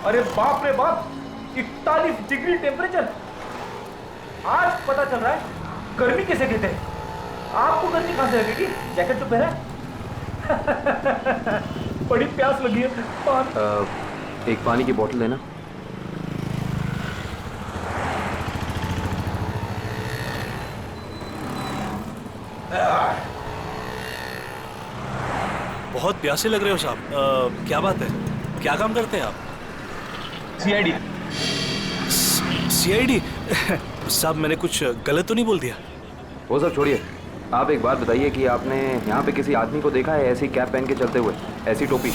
अरे बाप रे बाप, 41 डिग्री टेम्परेचर। आज पता चल रहा है गर्मी किसे कहते हैं। आपको गर्मी कहां से लगेगी, जैकेट तो पहना है। बड़ी प्यास लगी है। एक पानी की बोतल देना। बहुत प्यासे लग रहे हो साहब। क्या बात है, क्या काम करते हैं आप? सीआईडी। सीआईडी? साहब मैंने कुछ गलत तो नहीं बोल दिया? वो सब छोड़िए, आप एक बात बताइए कि आपने यहाँ पे किसी आदमी को देखा है ऐसी कैप पहन के चलते हुए, ऐसी टोपी?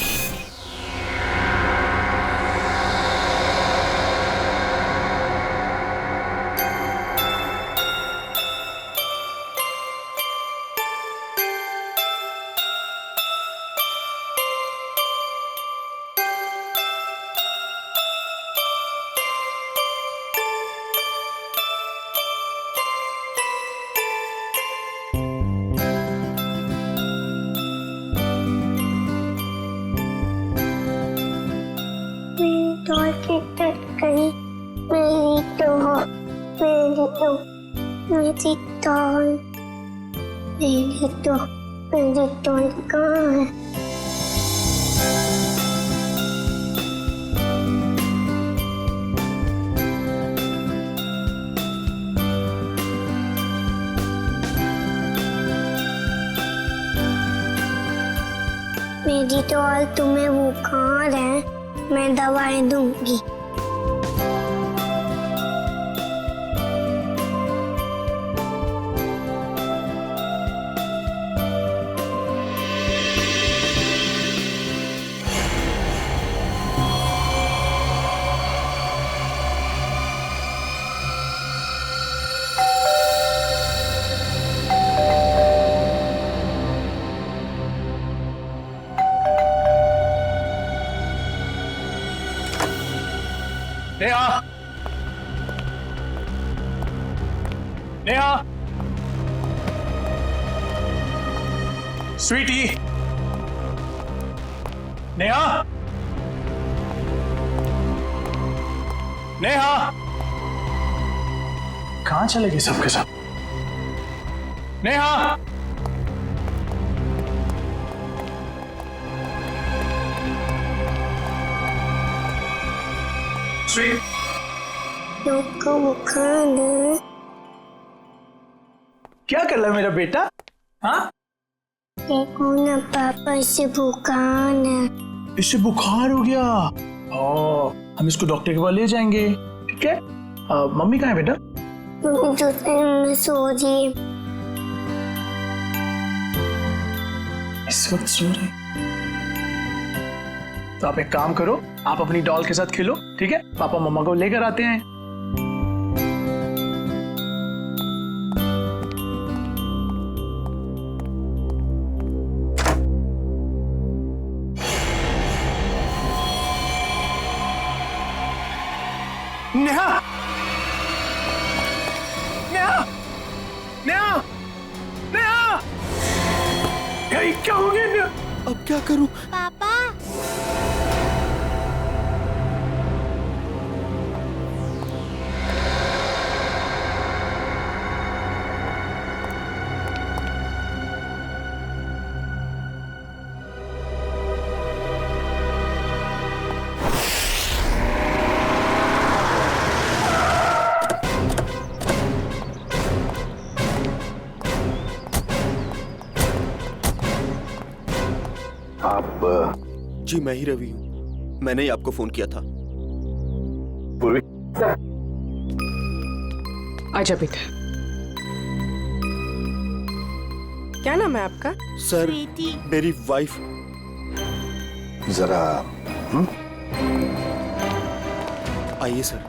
मेरी डॉल कहाँ है? मेरी डॉल, तुम्हें बुखार है, मैं दवाई दूंगी। नेहा, नेहा, स्वीटी, नेहा, नेहा, कहाँ चले गए सबके सब? नेहा, को बुखार है। क्या कर रहा है मेरा बेटा? हाँ, देखो ना पापा, इसे बुखार है। इससे बुखार हो गया। हम इसको डॉक्टर के पास ले जाएंगे, ठीक है? मम्मी कहाँ है बेटा? दूसरे में सो रही है। इस वक्त सो रही? तो आप एक काम करो, आप अपनी डॉल के साथ खेलो, ठीक है? पापा मम्मा को लेकर आते हैं। नेहा, नेहा, नेहा, नेहा, क्या हो गया नेहा? अब क्या करूं? पापा, जी मैं ही रवि हूँ, मैंने ही आपको फोन किया था। पूर्वी, आजा बेटा। क्या नाम है आपका? सर, मेरी वाइफ। जरा आइए सर।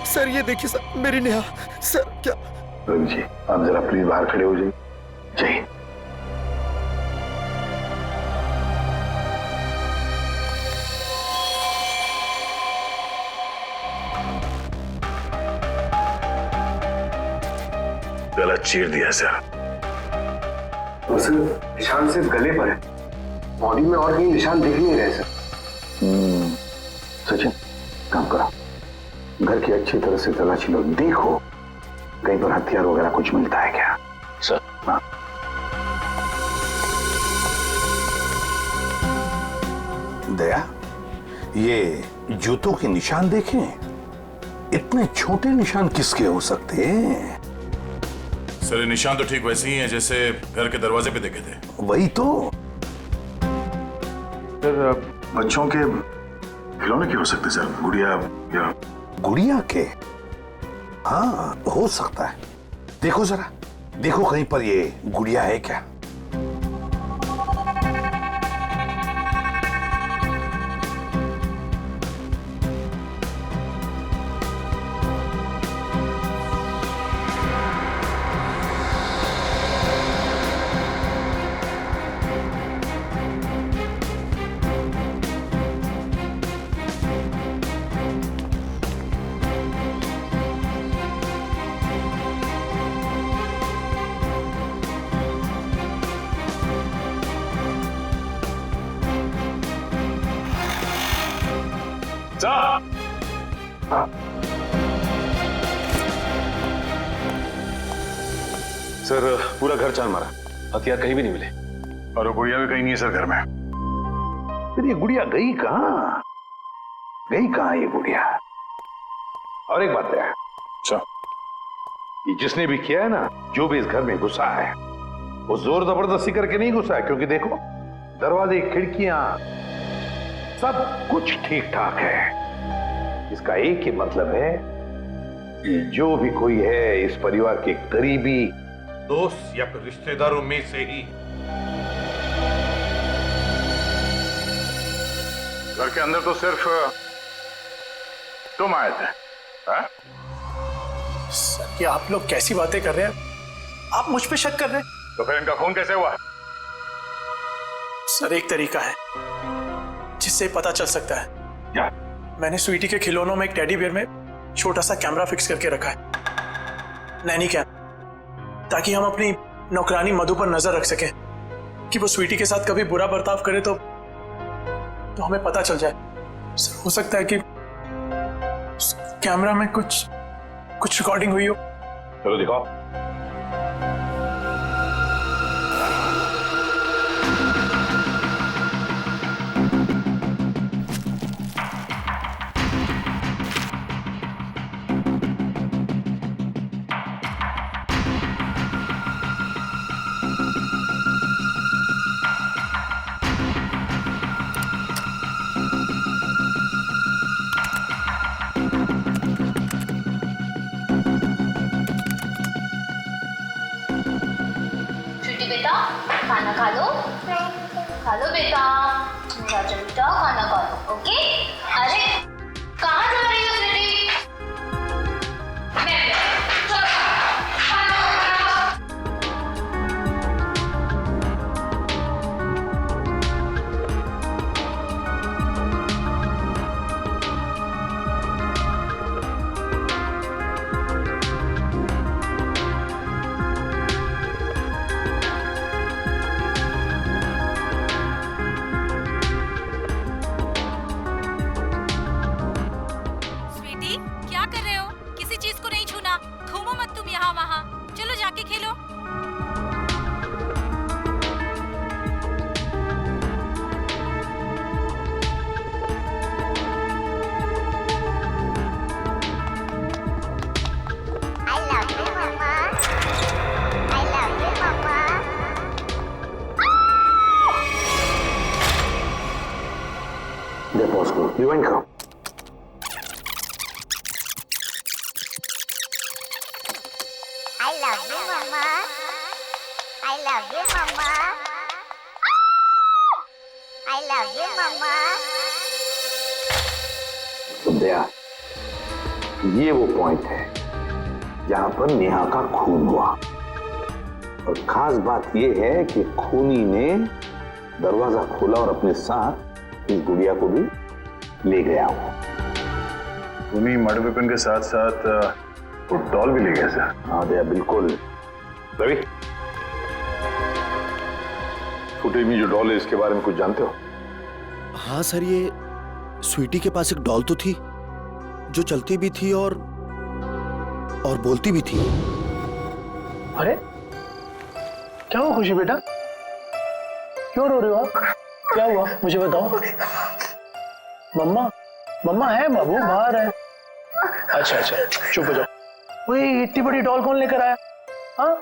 सर ये देखिए सर, मेरी नेहा। सर क्या? रवि जी, आप जरा प्लीज बाहर खड़े हो जाइए। जय गला चीर दिया सर। बस निशान सिर्फ गले पर है, बॉडी में और कहीं निशान दिख नहीं रहे सर। सचिन काम करो, घर की अच्छी तरह से तलाशी लो, देखो कहीं पर हथियार वगैरह कुछ मिलता है क्या। सर। हाँ। दया, ये जूतों के निशान देखें, इतने छोटे निशान किसके हो सकते हैं? सर ये निशान तो ठीक वैसे ही हैं जैसे घर के दरवाजे पे देखे थे। वही तो। सर बच्चों के खिलौने के हो सकते सर, गुड़िया या गुड़िया के? हाँ हो सकता है। देखो जरा, देखो कहीं पर ये गुड़िया है क्या? सर पूरा घर छान मारा, हथियार कहीं भी नहीं मिले। और वो गुड़िया भी कहीं नहीं है सर घर में। फिर ये गुड़िया गई कहाँ? गई कहाँ ये गुड़िया? और एक बात है, अच्छा ये जिसने भी किया है ना, जो भी इस घर में घुसा है, वो जोर जबरदस्ती करके नहीं घुसा है, क्योंकि देखो दरवाजे, खिड़कियां, सब कुछ ठीक ठाक है। इसका एक ही मतलब है कि जो भी कोई है इस परिवार के करीबी दोस्त या फिर रिश्तेदारों में से ही। घर के अंदर तो सिर्फ तुम आए थे। हाँ? सर ये आप लोग कैसी बातें कर रहे हैं? आप मुझ पे शक कर रहे हैं? तो फिर इनका खून कैसे हुआ? सर एक तरीका है जिससे पता चल सकता है। क्या? मैंने स्वीटी के खिलौनों में एक टेडी बियर में छोटा सा कैमरा फिक्स करके रखा है, नैनी कैम, ताकि हम अपनी नौकरानी मधु पर नजर रख सकें कि वो स्वीटी के साथ कभी बुरा बर्ताव करे तो हमें पता चल जाए। सर हो सकता है कि कैमरा में कुछ रिकॉर्डिंग हुई हो। चलो दिखाओ। बेटा खाना खा लो बेटा, मेरा बेटा खाना खा लो। ओके? अरे कहाँ जा रही हो स्वीटी? चलो खाना खाओ। रिवाइंड करो। I love you, Mama. I love you, Mama. I love you, Mama. दया, ये वो पॉइंट है जहां पर नेहा का खून हुआ, और खास बात ये है कि खूनी ने दरवाजा खोला और अपने साथ इस गुड़िया को भी ले गया वो। खूनी मर्डर वेपन के साथ साथ वो डॉल भी ले गया सर। हाँ दया, बिल्कुल। रवि, फुटेज में जो डॉल है इसके बारे में कुछ जानते हो? हाँ सर, ये स्वीटी के पास एक डॉल तो थी जो चलती भी थी और बोलती भी थी। अरे क्या हुआ खुशी बेटा, क्यों रो रहे हो आप? क्या हुआ मुझे बताओ। मम्मा, मम्मा है बाबू, बाहर है। अच्छा अच्छा, चुप हो जाओ। वही इतनी बड़ी डॉल कौन लेकर आया? हाँ,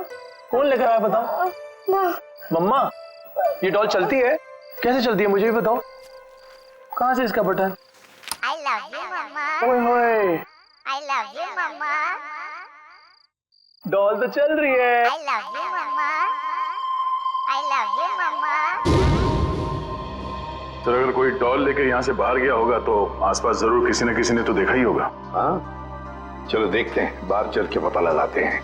कौन लेकर आया बताओ। मम्मा, ये डॉल चलती है? कैसे चलती है मुझे भी बताओ। कहाँ से इसका button? I love you, Mama. ओए होए, I love you, Mama. Doll तो चल रही है। I love you, Mama. I love you, Mama. Sir, अगर कोई डॉल लेके यहाँ से बाहर गया होगा तो आसपास जरूर किसी न किसी ने तो देखा ही होगा। हाँ, चलो देखते हैं, बाहर चल के पता लगाते हैं।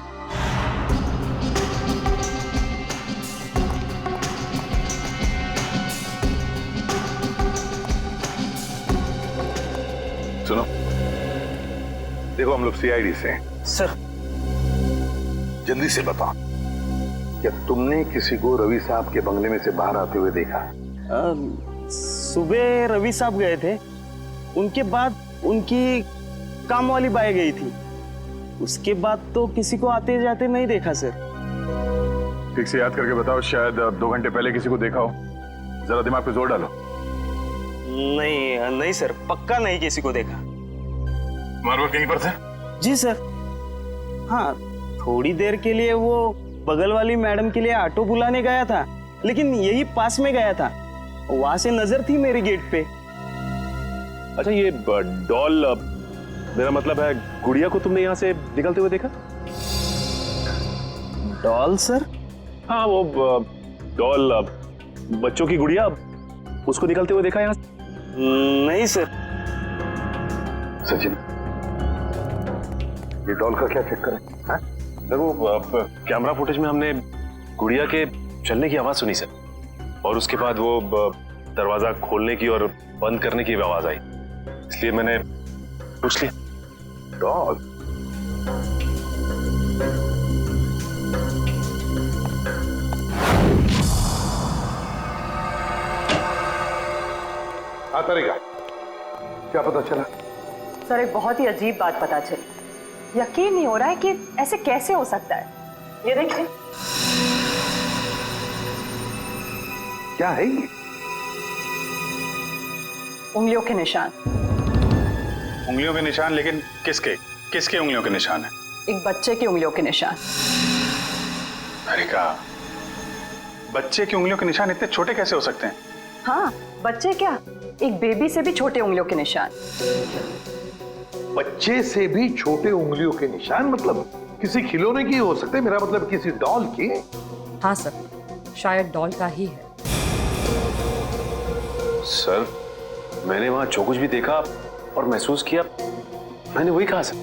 सुनो, देखो हम लोग सीआईडी से हैं। सर, जल्दी से बताओ, क्या तुमने किसी को रवि साहब के बंगले में से बाहर आते हुए देखा? सुबह रवि साहब गए थे, उनके बाद उनकी काम वाली बाई गई थी, उसके बाद तो किसी को आते जाते नहीं देखा सर। ठीक से याद करके बताओ, शायद 2 घंटे पहले किसी को देखा हो। जरा दिमाग पे जोर डालो। नहीं नहीं सर, पक्का नहीं किसी को देखा। मारवा कहीं पर थे? जी सर, हाँ थोड़ी देर के लिए वो बगल वाली मैडम के लिए ऑटो बुलाने गया था, लेकिन यही पास में गया था, वहां से नजर थी मेरी गेट पे। अच्छा, ये डॉल, मेरा मतलब है गुड़िया को तुमने यहाँ से निकलते हुए देखा? Doll sir? हाँ, वो डॉल, बच्चों की गुड़िया, उसको निकलते हुए देखा यहाँ से? नहीं सर। सचिन, ये डॉल का क्या चक्कर है? हाँ? सर, वो कैमरा फुटेज में हमने गुड़िया के चलने की आवाज सुनी सर, और उसके बाद वो दरवाजा खोलने की और बंद करने की आवाज आई, इसलिए मैंने पूछ लिया। डॉल? हाँ तरीका, क्या पता चला? सर, एक बहुत ही अजीब बात पता चली। यकीन नहीं हो रहा है कि ऐसे कैसे हो सकता है। ये देखिए। क्या है ये? उंगलियों के निशान। उंगलियों के निशान? लेकिन किसके किसके उंगलियों के निशान है? एक बच्चे की उंगलियों के निशान। अरे का, बच्चे की उंगलियों के निशान इतने छोटे कैसे हो सकते हैं? हाँ, बच्चे क्या, एक बेबी से भी छोटे उंगलियों के निशान। बच्चे से भी छोटे उंगलियों के निशान? मतलब किसी खिलौने की हो सकते हैं, मेरा मतलब किसी डॉल की? हाँ सर, शायद डॉल का ही है। सर, मैंने वहां जो कुछ भी देखा और महसूस किया, मैंने वही कहा सर।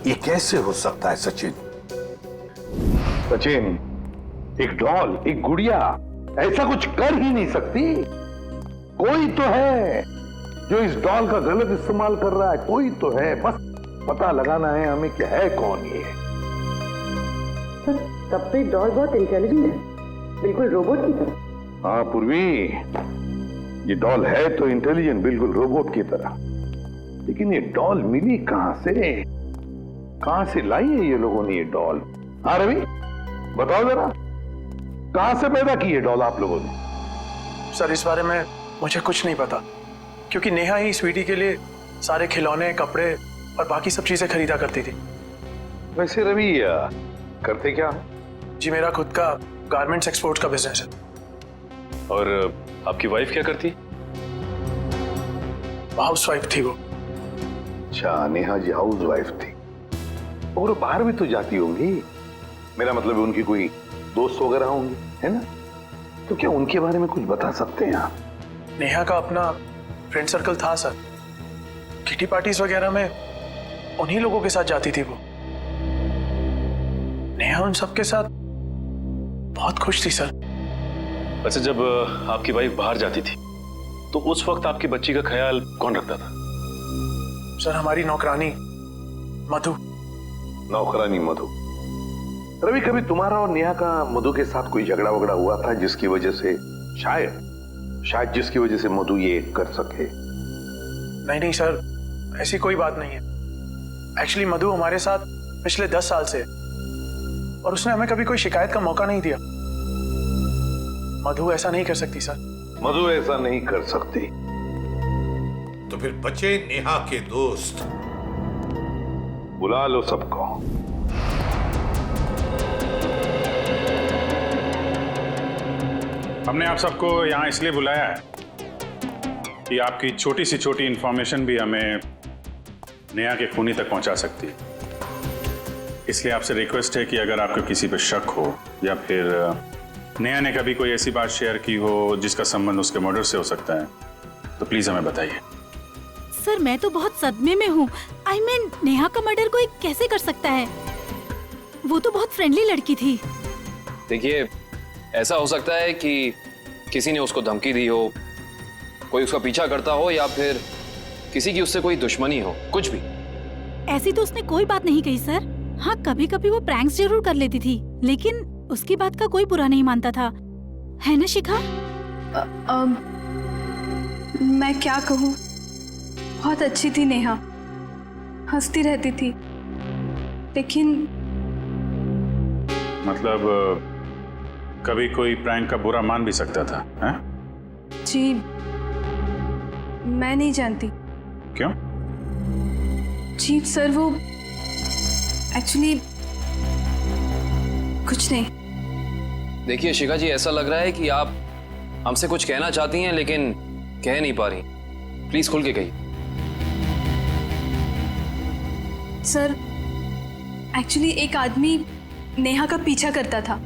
ये कैसे हो सकता है सचिन? सचिन, एक डॉल, एक गुड़िया ऐसा कुछ कर ही नहीं सकती। कोई तो है जो इस डॉल का गलत इस्तेमाल कर रहा है, कोई तो है, बस पता लगाना है हमें कि है कौन ये। तब तो डॉल बहुत इंटेलिजेंट है, बिल्कुल रोबोट की तरह। हाँ पूर्वी, ये डॉल है तो इंटेलिजेंट, बिल्कुल रोबोट की तरह, लेकिन ये डॉल मिली कहां से? कहां से लाई है ये लोगों ने ये डॉल? हाँ रवि, बताओ जरा, कहां से पैदा की है डॉल आप लोगों ने? सर, इस बारे में मुझे कुछ नहीं पता, क्योंकि नेहा ही स्वीटी के लिए सारे खिलौने, कपड़े और बाकी सब चीजें खरीदा करती थी। वैसे रवि, करते क्या? जी, मेरा खुद का गारमेंट्स एक्सपोर्ट का बिजनेस है। और आपकी वाइफ क्या करती? हाउस वाइफ थी वो। अच्छा, नेहा जी हाउस वाइफ थी, और बाहर भी तो जाती होंगी, मेरा मतलब उनकी कोई दोस्त वगैरह होंगे, है ना? तो क्या उनके बारे में कुछ बता सकते हैं आप? नेहा का अपना फ्रेंड सर्कल था सर, किटी पार्टीज वगैरह में उन्हीं लोगों के साथ जाती थी वो। नेहा उन सबके साथ बहुत खुश थी सर। अच्छा, जब आपकी वाइफ बाहर जाती थी तो उस वक्त आपकी बच्ची का ख्याल कौन रखता था? सर, हमारी नौकरानी मधु। नौकरानी मधु? रवि, कभी तुम्हारा और नेहा का मधु के साथ कोई झगड़ा वगड़ा हुआ था जिसकी वजह से शायद जिसकी वजह से मधु ये कर सके? नहीं सर, ऐसी कोई बात नहीं है। एक्चुअली मधु हमारे साथ पिछले 10 साल से है और उसने हमें कभी कोई शिकायत का मौका नहीं दिया। मधु ऐसा नहीं कर सकती सर। मधु ऐसा नहीं कर सकती। तो फिर बचे नेहा के दोस्त। बुला लो सबको। हमने आप सबको यहाँ इसलिए बुलाया है कि आपकी छोटी से छोटी इंफॉर्मेशन भी हमें नेहा के खूनी तक पहुंचा सकती है। इसलिए आपसे रिक्वेस्ट है कि अगर आपको किसी पे शक हो या फिर नेहा ने कभी कोई ऐसी बात शेयर की हो जिसका संबंध उसके मर्डर से हो सकता है, तो प्लीज हमें बताइए। सर, मैं तो बहुत सदमे में हूँ। I mean, नेहा का मर्डर कोई कैसे कर सकता है? वो तो बहुत फ्रेंडली लड़की थी। देखिए, ऐसा हो सकता है कि किसी ने उसको धमकी दी हो, कोई उसका पीछा करता हो या फिर किसी की उससे कोई दुश्मनी हो, कुछ भी। ऐसी तो उसने कोई बात नहीं कही सर। हाँ, कभी कभी वो प्रैंक्स जरूर कर लेती थी, लेकिन उसकी बात का कोई बुरा नहीं मानता था, है ना शिखा? मैं क्या कहूँ, बहुत अच्छी थी नेहा, हंसती रहती थी, लेकिन मतलब कभी कोई प्रैंक का बुरा मान भी सकता था, हैं? जी मैं नहीं जानती। क्यों? जी सर, वो एक्चुअली कुछ नहीं। देखिए शिखा जी, ऐसा लग रहा है कि आप हमसे कुछ कहना चाहती हैं लेकिन कह नहीं पा रही। प्लीज खुल के कहिए। सर, एक्चुअली एक आदमी नेहा का पीछा करता था।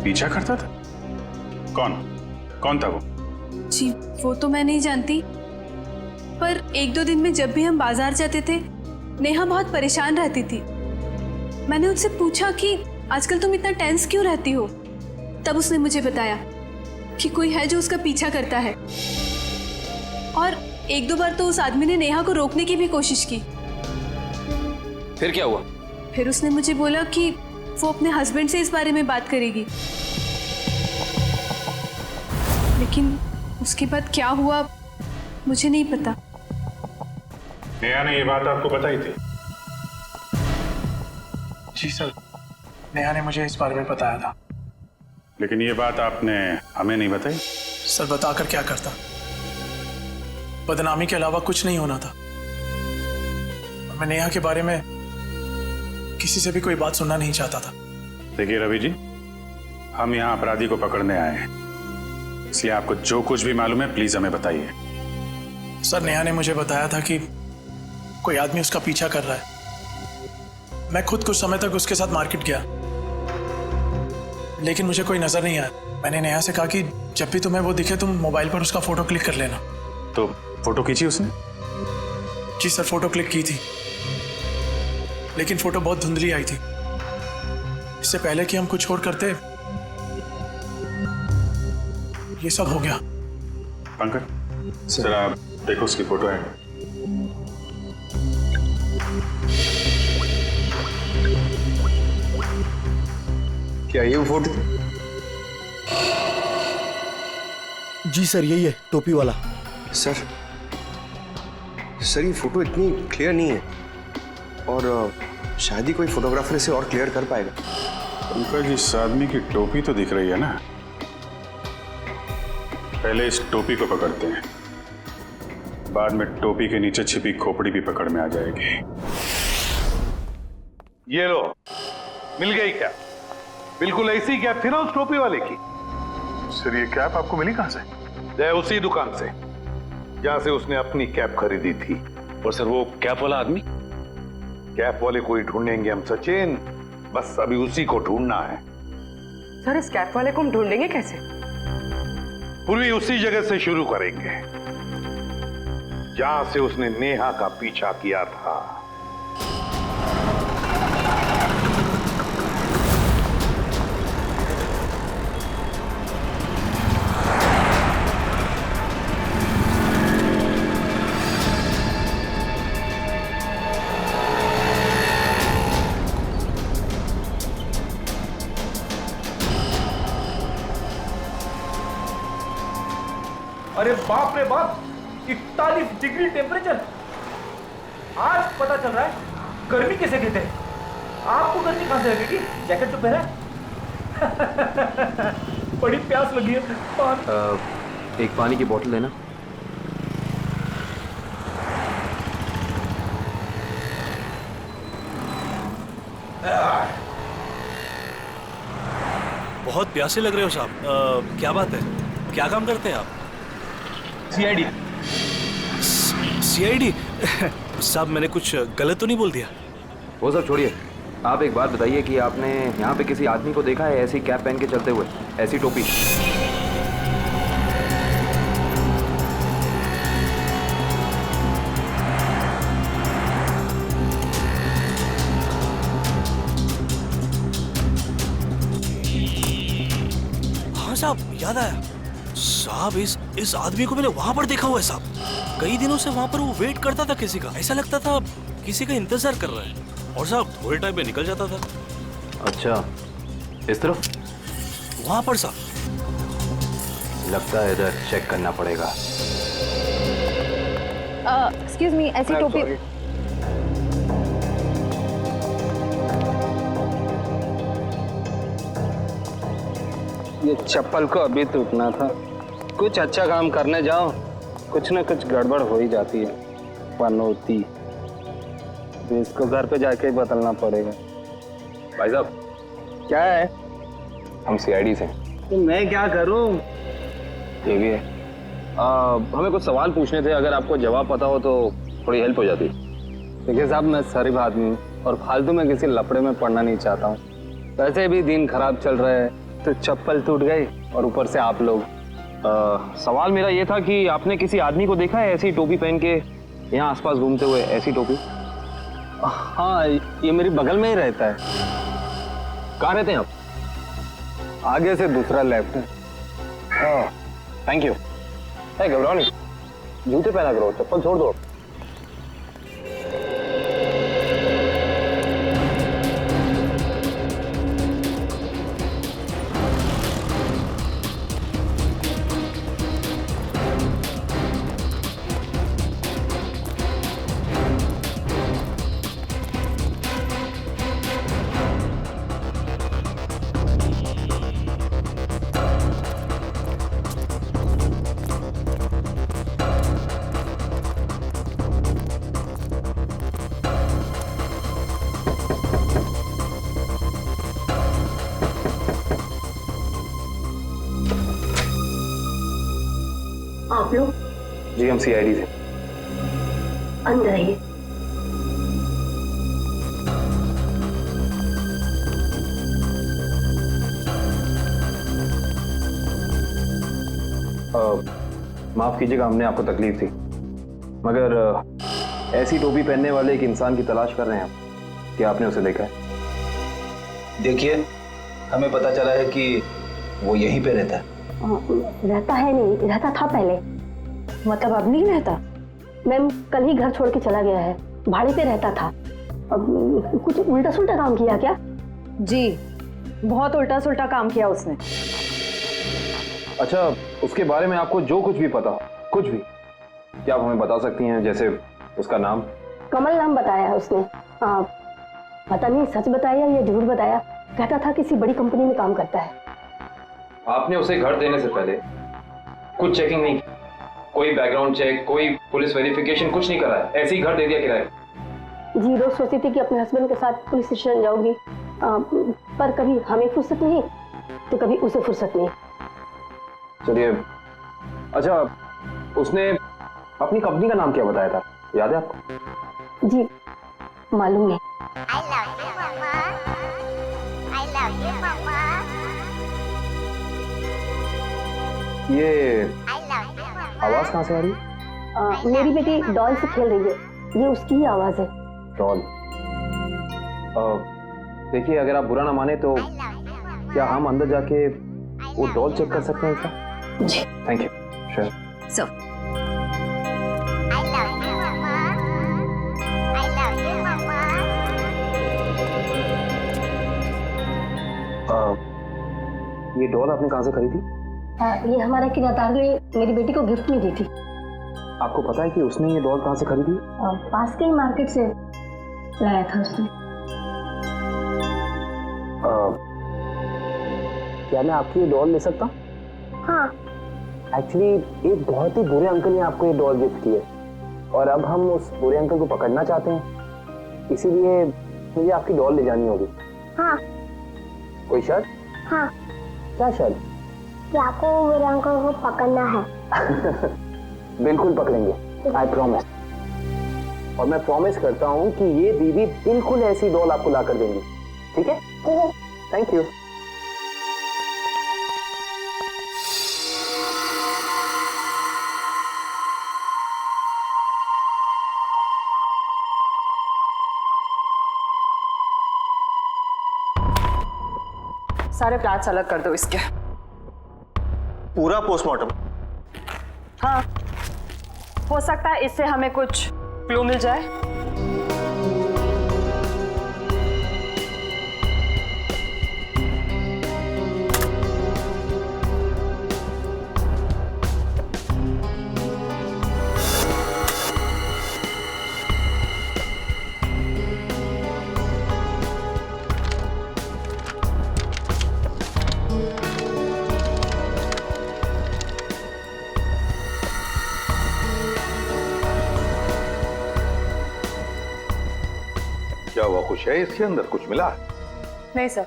पीछा करता था? कौन था वो? जी वो तो मैं नहीं जानती, पर 1-2 दिन में जब भी हम बाजार जाते थे, नेहा बहुत परेशान रहती थी। मैंने उससे पूछा कि आजकल तुम इतना टेंस क्यों रहती हो? तब उसने मुझे बताया कि कोई है जो उसका पीछा करता है, और 1-2 बार तो उस आदमी ने नेहा को रोकने की भी कोशिश की। फिर क्या हुआ? फिर उसने मुझे बोला कि वो अपने हस्बैंड से इस बारे में बात करेगी, लेकिन उसके बाद क्या हुआ मुझे नहीं पता। नेहा ने ये बात आपको बताई थी? जी सर, नेहा ने मुझे इस बारे में बताया था। लेकिन ये बात आपने हमें नहीं बताई? सर, बताकर क्या करता? बदनामी के अलावा कुछ नहीं होना था। मैं नेहा के बारे में किसी से भी कोई बात सुनना नहीं चाहता था। देखिए रवि जी, हम यहाँ अपराधी को पकड़ने आए हैं, इसलिए आपको जो कुछ भी मालूम है प्लीज हमें बताइए। सर, नेहा ने मुझे बताया था कि कोई आदमी उसका पीछा कर रहा है। मैं खुद कुछ समय तक उसके साथ मार्केट गया, लेकिन मुझे कोई नजर नहीं आया। मैंने नेहा से कहा कि जब भी तुम्हें वो दिखे तुम मोबाइल पर उसका फोटो क्लिक कर लेना। तो फोटो खींची उसने? जी सर, फोटो क्लिक की थी, लेकिन फोटो बहुत धुंधली आई थी। इससे पहले कि हम कुछ और करते, ये सब हो गया। पंकज सर, आप देखो उसकी फोटो है। क्या ये वो फोटो? जी सर, यही है, टोपी वाला। सर ये फोटो इतनी क्लियर नहीं है, और शायद ही कोई फोटोग्राफर इसे और क्लियर कर पाएगा। पंकज, इस आदमी की टोपी तो दिख रही है ना? पहले इस टोपी को पकड़ते हैं, बाद में टोपी के नीचे छिपी खोपड़ी भी पकड़ में आ जाएगी। ये लो, मिल गई कैप। बिल्कुल ऐसी कैप थी ना उस टोपी वाले की। सर, ये कैप आपको मिली कहां से? उसी दुकान से जहां से उसने अपनी कैप खरीदी थी। और सर, वो कैप वाला आदमी? कैप वाले को ही ढूंढेंगे हम सचिन, बस अभी उसी को ढूंढना है। सर, इस कैप वाले को हम ढूंढेंगे कैसे? पूर्वी उसी जगह से शुरू करेंगे जहां से उसने नेहा का पीछा किया था। अरे बाप रे बाप, 41 डिग्री टेम्परेचर। आज पता चल रहा है गर्मी किसे कहते हैं। आपको गर्मी कहां से लगेगी? जैकेट तो पहना है। बड़ी प्यास लगी है। एक पानी की बोतल लेना। बहुत प्यासे लग रहे हो साहब। क्या बात है, क्या काम करते हैं आप? सीआईडी। सीआईडी? साहब मैंने कुछ गलत तो नहीं बोल दिया? वो सब छोड़िए, आप एक बात बताइए कि आपने यहाँ पे किसी आदमी को देखा है ऐसी कैप पहन के चलते हुए, ऐसी टोपी? हाँ साहब, याद आया साहब, इस आदमी को मैंने वहां पर देखा हुआ है साहब। कई दिनों से वहां पर वो वेट करता था किसी का, ऐसा लगता था किसी का इंतजार कर रहा है, और साहब थोड़े टाइम में निकल जाता था। अच्छा, इस तरफ? वहां पर साहब। लगता है इधर चेक करना पड़ेगा। एक्सक्यूज मी, ऐसी टोपी। ये चप्पल को अभी टूटना था। कुछ अच्छा काम करने जाओ, कुछ ना कुछ गड़बड़ हो ही जाती है। पनौती, तो इसको घर पे जाके ही बदलना पड़ेगा। भाई साहब, क्या है? हम सीआईडी से। तो मैं क्या करूं? ये भी है। हमें कुछ सवाल पूछने थे, अगर आपको जवाब पता हो तो थोड़ी हेल्प हो जाती। देखिए साहब, मैं शरीफ आदमी हूँ और फालतू में किसी लफड़े में पड़ना नहीं चाहता हूँ। वैसे भी दिन खराब चल रहा है, तो चप्पल टूट गई और ऊपर से आप लोग। सवाल मेरा ये था कि आपने किसी आदमी को देखा है ऐसी टोपी पहन के यहाँ आसपास घूमते हुए, ऐसी टोपी? हाँ, ये मेरी बगल में ही रहता है। कहाँ रहते हैं आप? आगे से दूसरा लेफ्ट है। Thank you. घबराओ नहीं, जूते पहना करो, चप्पल छोड़ दो। आप लोग? जी, हम सीआईडी से। अंदर आइए। माफ कीजिएगा, हमने आपको तकलीफ दी, मगर ऐसी टोपी पहनने वाले एक इंसान की तलाश कर रहे हैं हम। क्या आपने उसे देखा है? देखिए, हमें पता चला है कि वो यहीं पे रहता है। रहता है नहीं, रहता था पहले। मतलब अब नहीं रहता? मैम, कल ही घर छोड़ के चला गया है, भाड़े पे रहता था। अब कुछ उल्टा सुल्टा काम किया क्या? जी, बहुत उल्टा सुल्टा काम किया उसने। अच्छा, उसके बारे में आपको जो कुछ भी पता हो, कुछ भी, क्या आप हमें बता सकती हैं? जैसे उसका नाम? कमल नाम बताया है उसने। पता नहीं सच बताया या झूठ बताया। कहता था किसी बड़ी कंपनी में काम करता है। आपने उसे घर देने से पहले कुछ चेकिंग नहीं की? कोई बैकग्राउंड चेक, कोई पुलिस वेरिफिकेशन, कुछ नहीं करा है? ऐसे ही घर दे दिया किराए? जी, रोज सोचती थी कि अपने हस्बैंड के साथ पुलिस स्टेशन जाऊंगी, पर कभी हमें फुर्सत नहीं तो कभी उसे फुर्सत नहीं। चलिए, अच्छा, उसने अपनी कंपनी का नाम क्या बताया था, याद है आपको? जी, मालूम नहीं। ये आवाज कहाँ से आ रही है? मेरी बेटी डॉल से खेल रही है, ये उसकी ही आवाज है। डॉल? देखिए, अगर आप बुरा ना माने तो क्या हम अंदर जाके वो डॉल चेक कर सकते हैं क्या? जी। Thank you. श्योर। सर, ये डॉल आपने कहाँ से खरीदी? ये हमारे किराएदार ने मेरी बेटी को गिफ्ट में दी थी। आपको पता है कि उसने ये डॉल कहाँ से खरीदी? पास के ही मार्केट से लाया था उसने। क्या मैं आपकी ये डॉल ले सकता हूँ? हाँ। एक्चुअली एक बहुत ही बुरे अंकल ने आपको ये डॉल गिफ्ट की है और अब हम उस बुरे अंकल को पकड़ना चाहते हैं, इसीलिए मुझे आपकी डॉल ले जानी होगी। हाँ। कोई शर्त? हाँ। क्या शर्त? कि आपको बुरे अंकल को पकड़ना है। बिल्कुल पकड़ेंगे, आई प्रॉमिस। और मैं प्रॉमिस करता हूँ कि ये दीदी बिल्कुल ऐसी डॉल आपको ला कर देंगी, ठीक है? Thank you. सारे फ्लैट्स अलग कर दो इसके। पूरा पोस्टमार्टम? हाँ, हो सकता है इससे हमें कुछ क्लू मिल जाए। क्या हुआ, कुछ है इसके अंदर, कुछ मिला? नहीं सर,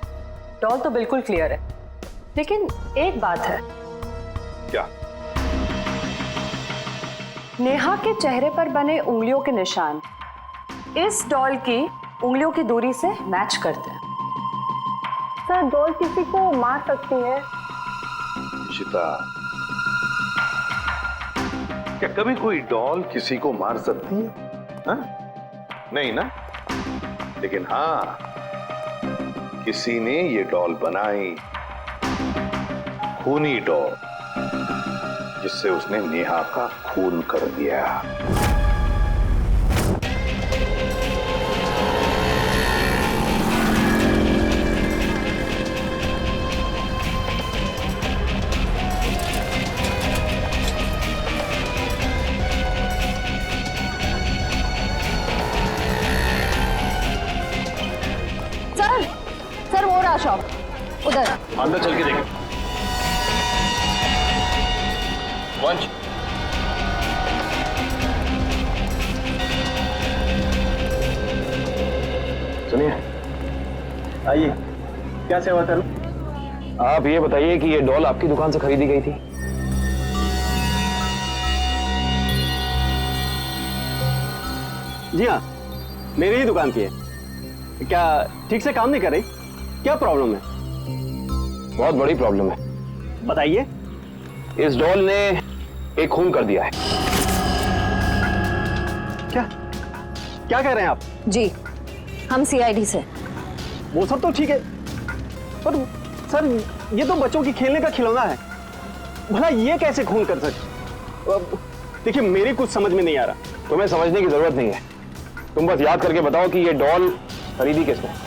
डॉल तो बिल्कुल क्लियर है, लेकिन एक बात है। क्या? नेहा के चेहरे पर बने उंगलियों के निशान इस डॉल की उंगलियों की दूरी से मैच करते हैं। सर, डॉल किसी को मार सकती है? इशिता, क्या कभी कोई डॉल किसी को मार सकती है? हा? नहीं ना? लेकिन हाँ, किसी ने ये डॉल बनाई, खूनी डॉल, जिससे उसने नेहा का खून कर दिया। सर वो रहा शॉप उधर। अंदर चल के देखें। वंश, सुनिए, आइए, क्या सेवा करूं? आप ये बताइए कि ये डॉल आपकी दुकान से खरीदी गई थी? जी हाँ, मेरी ही दुकान की है। क्या ठीक से काम नहीं कर रही? क्या प्रॉब्लम है? बहुत बड़ी प्रॉब्लम है। बताइए। इस डॉल ने एक खून कर दिया है। क्या कह रहे हैं आप? जी, हम सीआईडी से। वो सब तो ठीक है, पर सर ये तो बच्चों की खेलने का खिलौना है, भला ये कैसे खून कर सकते? देखिए, मेरी कुछ समझ में नहीं आ रहा। तुम्हें समझने की जरूरत नहीं है, तुम बस याद करके बताओ कि ये डॉल खरीदी किसने?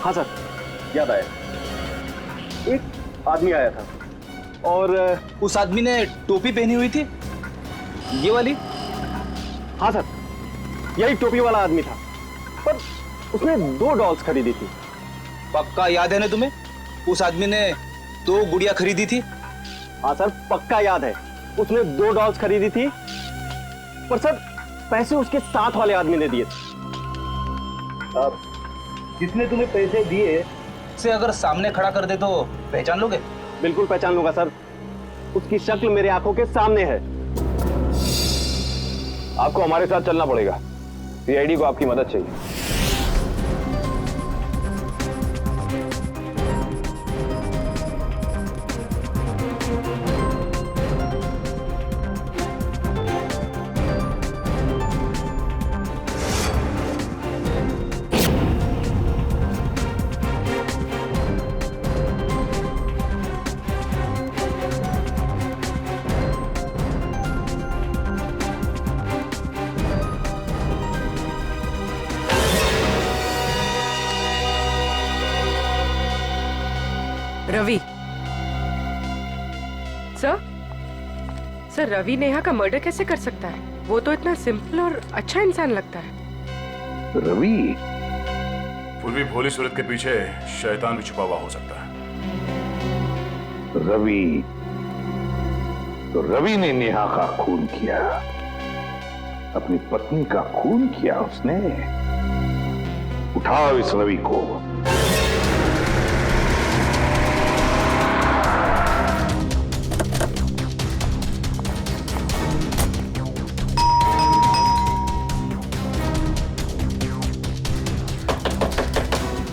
हाँ सर, याद आया। एक आदमी आया था और उस आदमी ने टोपी पहनी हुई थी, ये वाली? हाँ सर, यही टोपी वाला आदमी था, पर उसने 2 डॉल्स खरीदी थी। पक्का याद है ना तुम्हें? उस आदमी ने 2 गुड़िया खरीदी थी? हाँ सर, पक्का याद है, उसने 2 डॉल्स खरीदी थी, पर सर पैसे उसके साथ वाले आदमी ने दिए थे। जिसने तुम्हें पैसे दिए से अगर सामने खड़ा कर दे तो पहचान लोगे? बिल्कुल पहचान लूंगा सर, उसकी शक्ल मेरे आंखों के सामने है। आपको हमारे साथ चलना पड़ेगा, सीआईडी को आपकी मदद चाहिए। सर रवि नेहा का मर्डर कैसे कर सकता है? वो तो इतना सिंपल और अच्छा इंसान लगता है। रवि? पूर्वी भोली सूरत के पीछे शैतान भी छुपा हुआ हो सकता है। रवि, तो रवि ने नेहा का खून किया, अपनी पत्नी का खून किया उसने। उठाओ इस रवि को।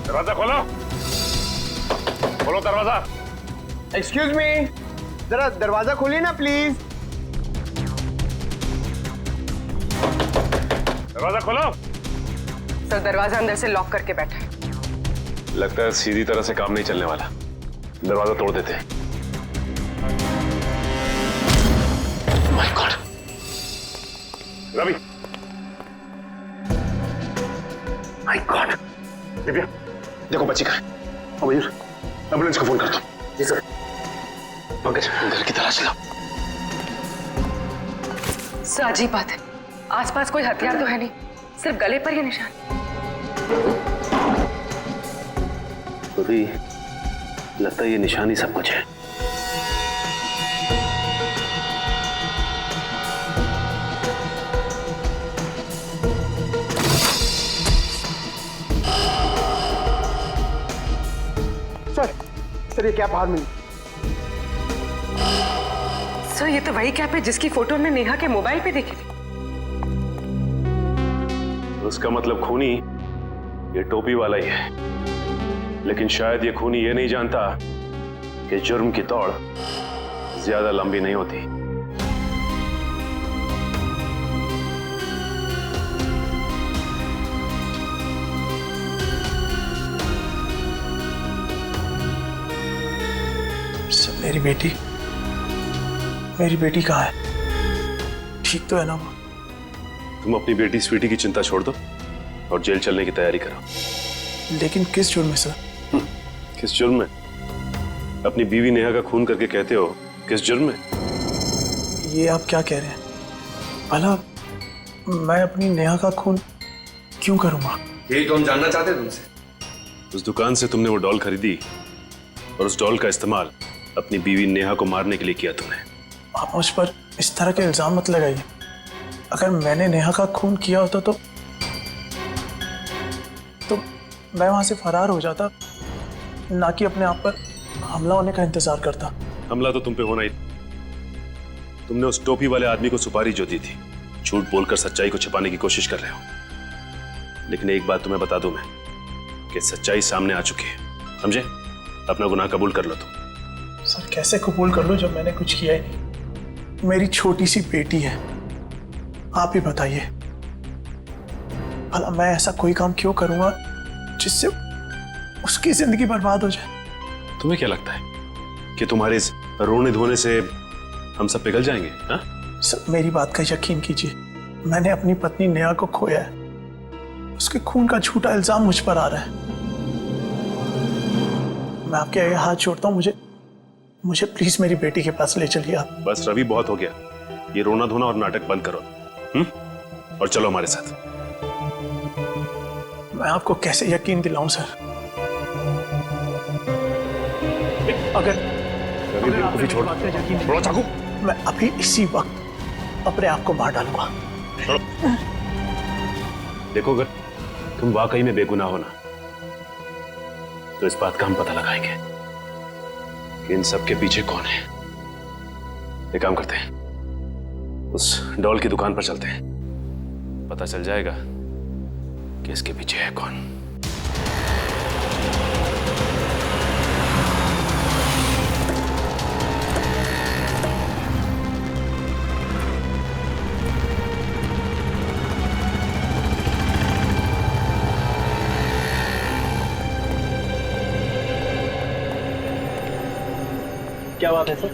दरवाजा खोलो, खोलो दरवाजा। एक्सक्यूज मी, जरा दरवाजा खोलिए ना प्लीज। दरवाजा खोलो। सर दरवाजा अंदर से लॉक करके बैठा है। लगता है सीधी तरह से काम नहीं चलने वाला, दरवाजा तोड़ देते हैं। My God, Ravi, my God. Divya देखो बच्ची कहाँ है। अब मयूर एम्बुलेंस को फोन कर दो। जी सर। पंकज घर की तलाश लो। सर अजीब बात है, आसपास कोई हथियार तो है नहीं, सिर्फ गले पर ही निशान। रवि, लगता है ये निशान ही सब कुछ है। सर ये कैप बाहर मिली। सर ये तो वही कैप है जिसकी फोटो हमने नेहा के मोबाइल पे देखी थी। उसका मतलब खूनी ये टोपी वाला ही है, लेकिन शायद ये खूनी ये नहीं जानता कि जुर्म की दौड़ ज्यादा लंबी नहीं होती। मेरी बेटी कहाँ है? ठीक तो है ना वो? तुम अपनी बेटी स्वीटी की चिंता छोड़ दो और जेल चलने की तैयारी करो। लेकिन किस जुर्म में सर? किस जुर्म में? अपनी बीवी नेहा का खून करके कहते हो किस जुर्म में? ये आप क्या कह रहे हैं? भला मैं अपनी नेहा का खून क्यों करूंगा? यही तो हम जानना चाहते हैं तुमसे। उस दुकान से तुमने वो डॉल खरीदी और उस डॉल का इस्तेमाल अपनी बीवी नेहा को मारने के लिए किया तुमने। आप मुझ पर इस तरह के इल्जाम मत लगाइए। अगर मैंने नेहा का खून किया होता तो मैं वहां से फरार हो जाता, ना कि अपने आप पर हमला होने का इंतजार करता। हमला तो तुम पे होना ही था। तुमने उस टोपी वाले आदमी को सुपारी जो दी थी, झूठ बोलकर सच्चाई को छिपाने की कोशिश कर रहे हो। लेकिन एक बात तुम्हें बता दूं मैं कि सच्चाई सामने आ चुकी है, समझे? अपना गुनाह कबूल कर लो तुम। सर कैसे कबूल कर लो जब मैंने कुछ किया ही नहीं? मेरी छोटी सी बेटी है, आप ही बताइए। भला मैं ऐसा कोई काम क्यों करूंगा जिससे उसकी जिंदगी बर्बाद हो जाए? तुम्हें क्या लगता है कि तुम्हारे इस रोने धोने से हम सब पिघल जाएंगे? हाँ? सर मेरी बात का यकीन कीजिए, मैंने अपनी पत्नी नेहा को खोया है। उसके खून का झूठा इल्जाम मुझ पर आ रहा है। मैं आपके आगे हाथ जोड़ता हूँ, मुझे प्लीज मेरी बेटी के पास ले चलिए आप। बस रवि, बहुत हो गया। ये रोना धोना और नाटक बंद करो और चलो हमारे साथ। मैं आपको कैसे यकीन दिलाऊं सर? अगर भी छोड़ दो चाकू। मैं अभी इसी वक्त अपने आप को मार डालूंगा। देखो, अगर तुम वाकई में बेगुनाह हो ना, तो इस बात का हम पता लगाएंगे कि इन सब के पीछे कौन है। एक काम करते हैं, उस डॉल की दुकान पर चलते हैं, पता चल जाएगा कि इसके पीछे है कौन। क्या बात है सर,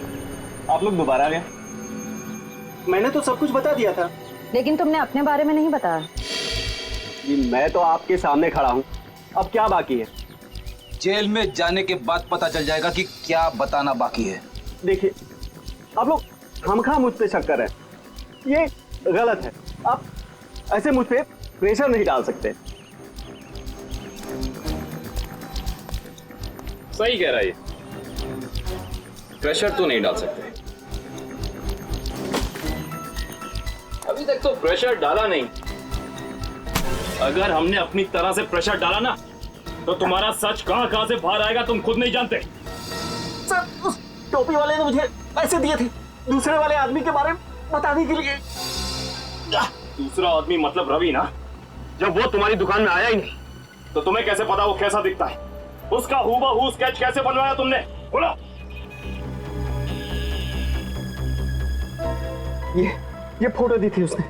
आप लोग दोबारा आ गए? मैंने तो सब कुछ बता दिया था। लेकिन तुमने अपने बारे में नहीं बताया। जी मैं तो आपके सामने खड़ा हूँ, अब क्या बाकी है? जेल में जाने के बाद पता चल जाएगा कि क्या बताना बाकी है। देखिए, आप लोग खामखा मुझ पे शक कर रहे हैं, ये गलत है। आप ऐसे मुझ पे प्रेशर नहीं डाल सकते। सही कह रहा है, प्रेशर तो नहीं डाल सकते। अभी तक तो प्रेशर डाला नहीं। अगर हमने अपनी तरह से प्रेशर डाला ना, तो तुम्हारा सच कहां कहां से बाहर आएगा तुम खुद नहीं जानते। सर, उस टोपी वाले ने मुझे पैसे दिए थे दूसरे वाले आदमी के बारे में बताने के लिए। दूसरा आदमी मतलब रवि ना? जब वो तुम्हारी दुकान में आया ही नहीं, तो तुम्हें कैसे पता वो कैसा दिखता है? उसका हूबहू स्केच कैसे बनवाया तुमने? बोलो। ये फोटो दी थी उसने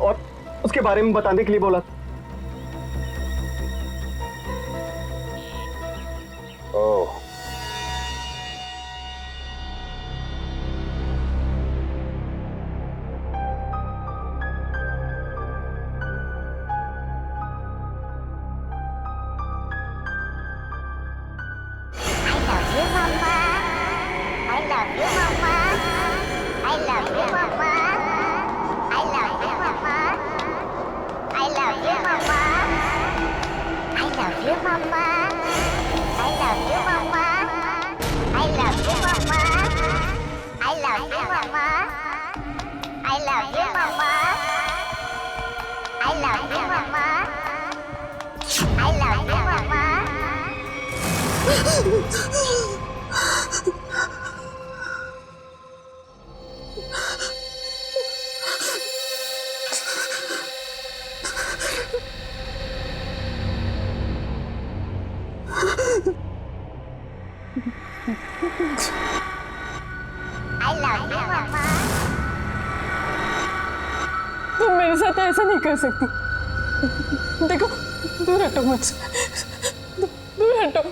और उसके बारे में बताने के लिए बोला। ओह, तुम मेरे साथ ऐसा नहीं कर सकती। देखो, दूर हटो मुझसे, दूर हटो।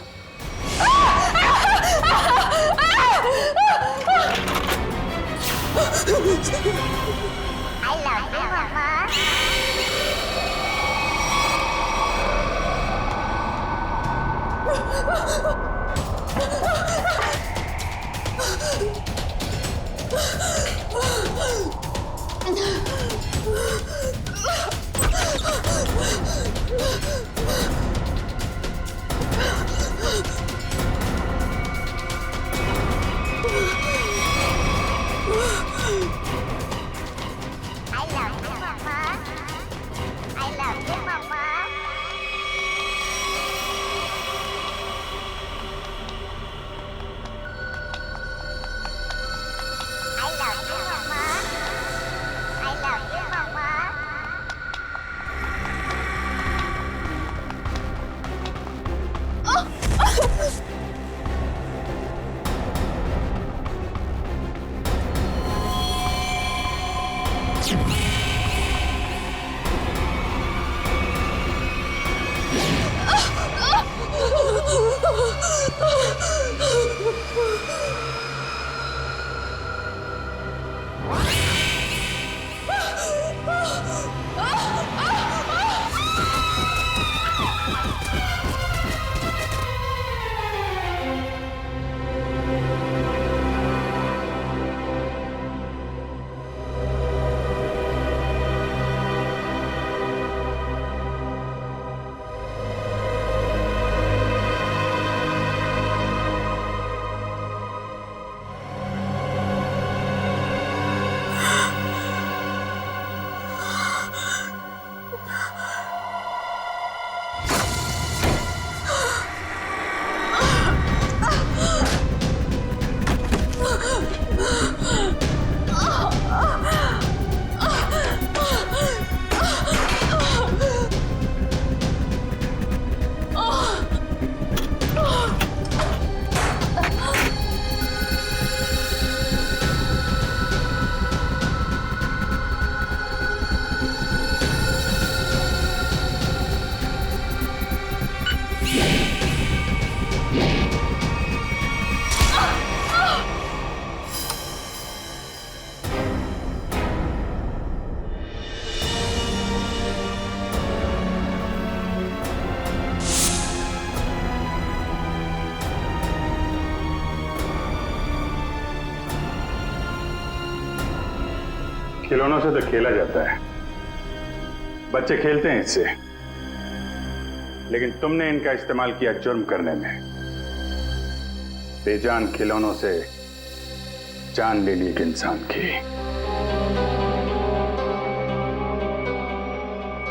खिलौनों से तो खेला जाता है, बच्चे खेलते हैं इससे, लेकिन तुमने इनका इस्तेमाल किया जुर्म करने में। बेजान खिलौनों से जान ले ली एक इंसान की।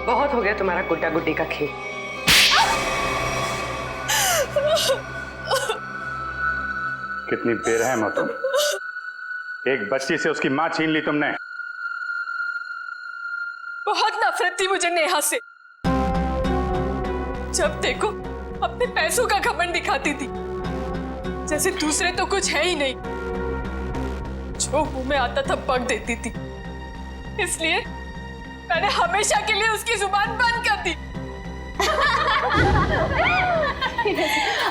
बहुत हो गया तुम्हारा गुड्डा गुड्डी का खेल। कितनी बेरहम हो तुम। एक बच्ची से उसकी मां छीन ली तुमने। बहुत नफरत थी मुझे नेहा से। जब देखो अपने पैसों का घमंड दिखाती थी, जैसे दूसरे तो कुछ है ही नहीं। जो मुंह में आता था बक देती थी, इसलिए मैंने हमेशा के लिए उसकी जुबान बंद कर दी।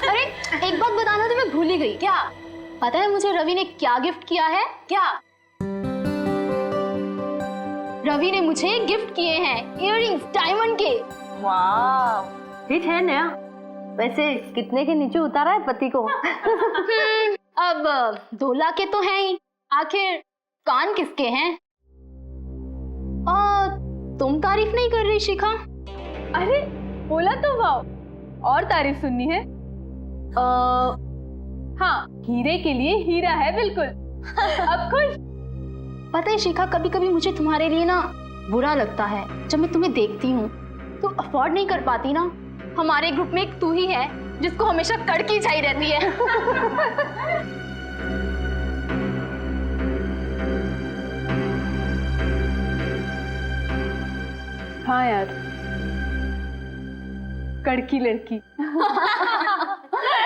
अरे एक बात बताना तो मैं भूल ही गई। क्या पता है मुझे रवि ने क्या गिफ्ट किया है? क्या रवि ने मुझे गिफ्ट किए हैं इयररिंग्स डायमंड के। वाह, हिट है नया। वैसे कितने के नीचे उतारा है पति को? अब 2 लाख के तो हैं ही, आखिर कान किसके हैं? तुम तारीफ नहीं कर रही शिखा? अरे बोला तो वाओ, और तारीफ सुननी है? हाँ, हीरे के लिए हीरा है बिल्कुल। अब खुश? पता है शिखा, कभी कभी मुझे तुम्हारे लिए ना बुरा लगता है। जब मैं तुम्हें देखती हूँ तो अफोर्ड नहीं कर पाती ना। हमारे ग्रुप में एक तू ही है जिसको हमेशा कड़की चाहिए रहती है। हाँ यार, कड़की लड़की।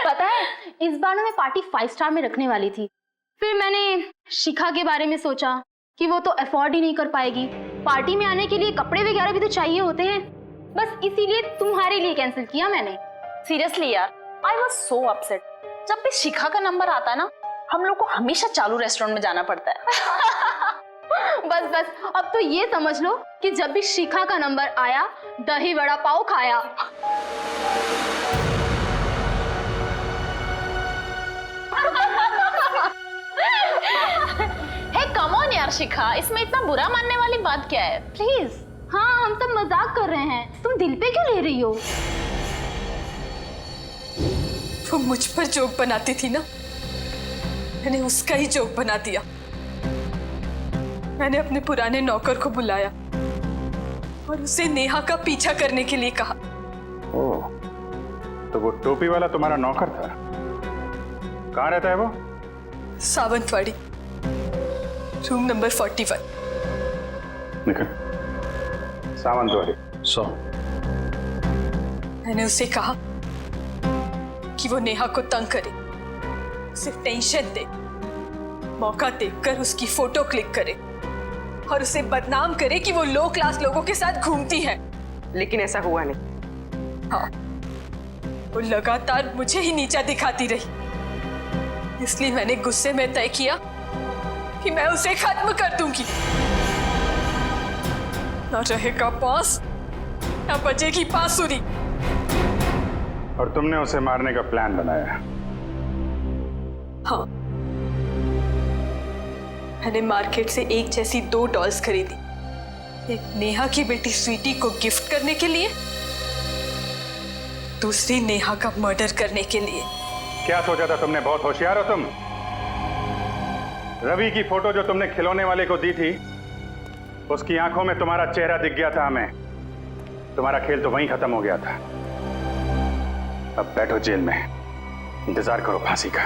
पता है इस बार ना मैं पार्टी 5 स्टार में रखने वाली थी। फिर मैंने शिखा के बारे में सोचा कि वो तो अफोर्ड ही नहीं कर पाएगी। पार्टी में आने के लिए कपड़े वगैरह भी तो चाहिए होते हैं। बस इसीलिए तुम्हारे लिए कैंसिल किया मैंने। सीरियसली यार, आई वॉज सो अपसेट। जब भी शिखा का नंबर आता है ना, हम लोग को हमेशा चालू रेस्टोरेंट में जाना पड़ता है। बस बस अब तो ये समझ लो कि जब भी शिखा का नंबर आया, दही वड़ा पाव खाया। हे कम ऑन यार शिखा, इसमें इतना बुरा मानने वाली बात क्या है? प्लीज। हाँ, हम सब मजाक कर रहे हैं, तुम दिल पे क्यों ले रही हो? वो मुझ पर जोक बनाती थी ना, मैंने उसका ही जोक बना दिया। मैंने अपने पुराने नौकर को बुलाया और उसे नेहा का पीछा करने के लिए कहा। ओह, तो वो टोपी वाला तुम्हारा नौकर था? कहाँ रहता है वो? Sawantwadi, room number 41। निकल। सावंतवाड़ी 100। मैंने उसे कहा कि वो नेहा को तंग करे, उसे टेंशन दे, मौका देखकर उसकी फोटो क्लिक करे और उसे बदनाम करे कि वो लो क्लास लोगों के साथ घूमती है। लेकिन ऐसा हुआ नहीं। हाँ, वो लगातार मुझे ही नीचा दिखाती रही। इसलिए मैंने गुस्से में तय किया कि मैं उसे खत्म कर दूंगी। ना रहेगा पास, ना बजेगी बांसुरी। और तुमने उसे मारने का प्लान बनाया? हाँ, मैंने मार्केट से एक जैसी 2 डॉल्स खरीदी, एक नेहा की बेटी स्वीटी को गिफ्ट करने के लिए, दूसरी नेहा का मर्डर करने के लिए। क्या सोचा था तुमने? बहुत होशियार हो तुम। रवि की फोटो जो तुमने खिलौने वाले को दी थी, उसकी आंखों में तुम्हारा चेहरा दिख गया था हमें। तुम्हारा खेल तो वहीं खत्म हो गया था। अब बैठो जेल में, इंतजार करो फांसी का।